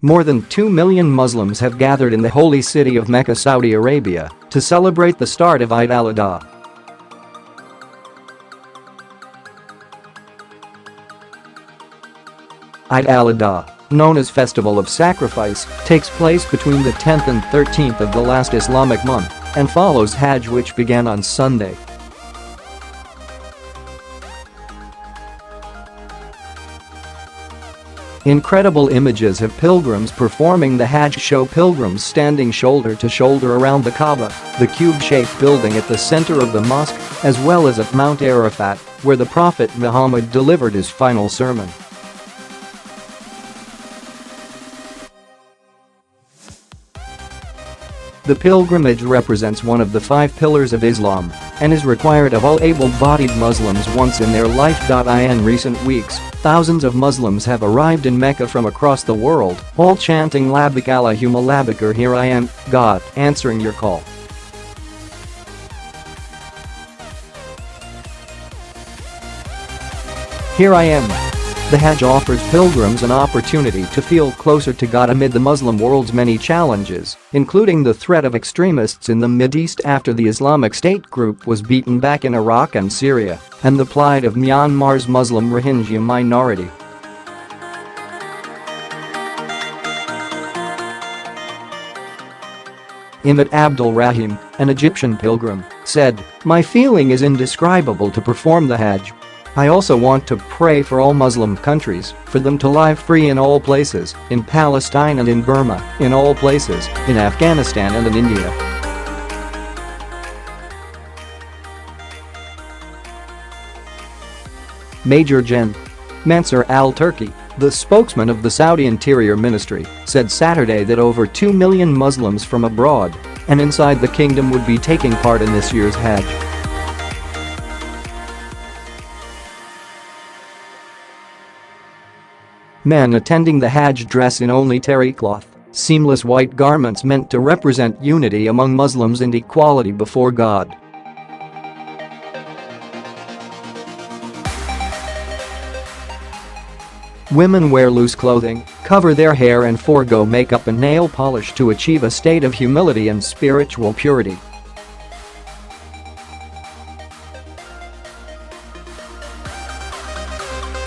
More than 2 million Muslims have gathered in the holy city of Mecca, Saudi Arabia, to celebrate the start of Eid al-Adha. Eid al-Adha, known as Festival of Sacrifice, takes place between the 10th and 13th of the last Islamic month and follows Hajj, which began on Sunday. Incredible images of pilgrims performing the Hajj show pilgrims standing shoulder to shoulder around the Kaaba, the cube-shaped building at the center of the mosque, as well as at Mount Arafat, where the Prophet Muhammad delivered his final sermon. The pilgrimage represents one of the 5 pillars of Islam and is required of all able-bodied Muslims once in their life. In recent weeks, thousands of Muslims have arrived in Mecca from across the world, all chanting Labayk Allahuma Labayk, or "Here I am, God, answering your call." Here I am. The Hajj offers pilgrims an opportunity to feel closer to God amid the Muslim world's many challenges, including the threat of extremists in the Mideast after the Islamic State group was beaten back in Iraq and Syria, and the plight of Myanmar's Muslim Rohingya minority. Imad Abdel-Raheem, an Egyptian pilgrim, said, "My feeling is indescribable to perform the Hajj. I also want to pray for all Muslim countries, for them to live free in all places, in Palestine and in Burma, in all places, in Afghanistan and in India." Major Gen. Mansour al-Turki, the spokesman of the Saudi Interior Ministry, said Saturday that over 2 million Muslims from abroad and inside the kingdom would be taking part in this year's Hajj. Men attending the Hajj dress in only terrycloth, seamless white garments meant to represent unity among Muslims and equality before God. Women wear loose clothing, cover their hair and forgo makeup and nail polish to achieve a state of humility and spiritual purity.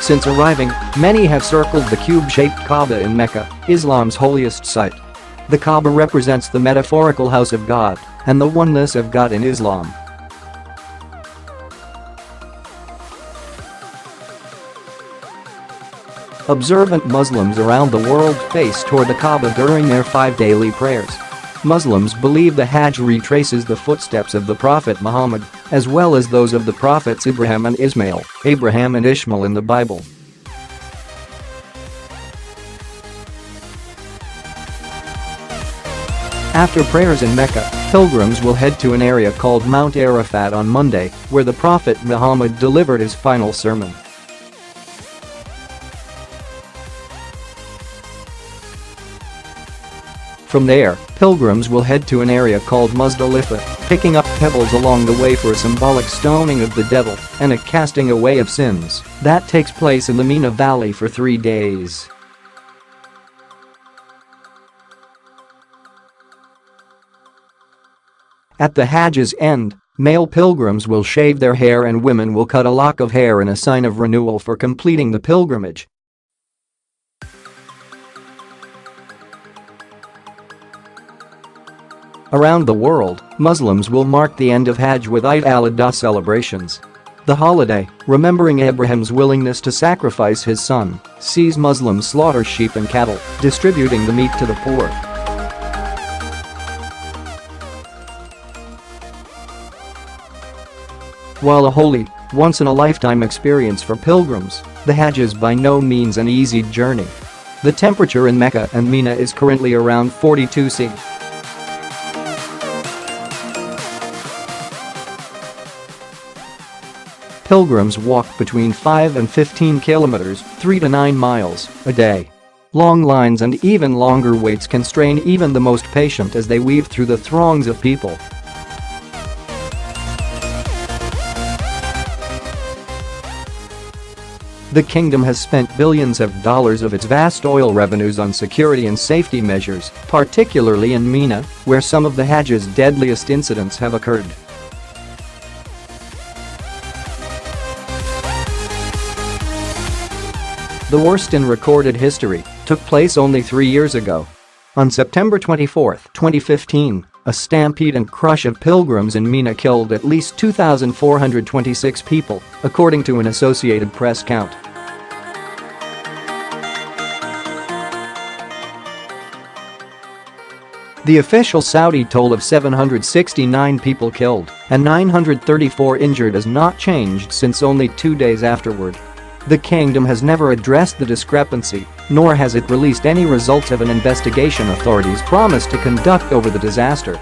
Since arriving, many have circled the cube-shaped Kaaba in Mecca, Islam's holiest site. The Kaaba represents the metaphorical house of God and the oneness of God in Islam. Observant Muslims around the world face toward the Kaaba during their 5 daily prayers. Muslims believe the Hajj retraces the footsteps of the Prophet Muhammad, as well as those of the prophets Ibrahim and Ismail, Abraham and Ishmael in the Bible. After prayers in Mecca, pilgrims will head to an area called Mount Arafat on Monday, where the Prophet Muhammad delivered his final sermon. From there, pilgrims will head to an area called Muzdalifah, picking up pebbles along the way for a symbolic stoning of the devil and a casting away of sins that takes place in the Mina Valley for 3 days. At the Hajj's end, male pilgrims will shave their hair and women will cut a lock of hair in a sign of renewal for completing the pilgrimage. Around the world, Muslims will mark the end of Hajj with Eid al-Adha celebrations. The holiday, remembering Abraham's willingness to sacrifice his son, sees Muslims slaughter sheep and cattle, distributing the meat to the poor. While a holy, once-in-a-lifetime experience for pilgrims, the Hajj is by no means an easy journey. The temperature in Mecca and Mina is currently around 42 C. Pilgrims walk between 5 and 15 kilometers, 3 to 9 miles, a day. Long lines and even longer waits can strain even the most patient as they weave through the throngs of people. The kingdom has spent billions of dollars of its vast oil revenues on security and safety measures, particularly in Mina, where some of the Hajj's deadliest incidents have occurred. The worst in recorded history took place only 3 years ago. On September 24, 2015, a stampede and crush of pilgrims in Mina killed at least 2,426 people, according to an Associated Press count. The official Saudi toll of 769 people killed and 934 injured has not changed since only 2 days afterward. The kingdom has never addressed the discrepancy, nor has it released any results of an investigation authorities promised to conduct over the disaster.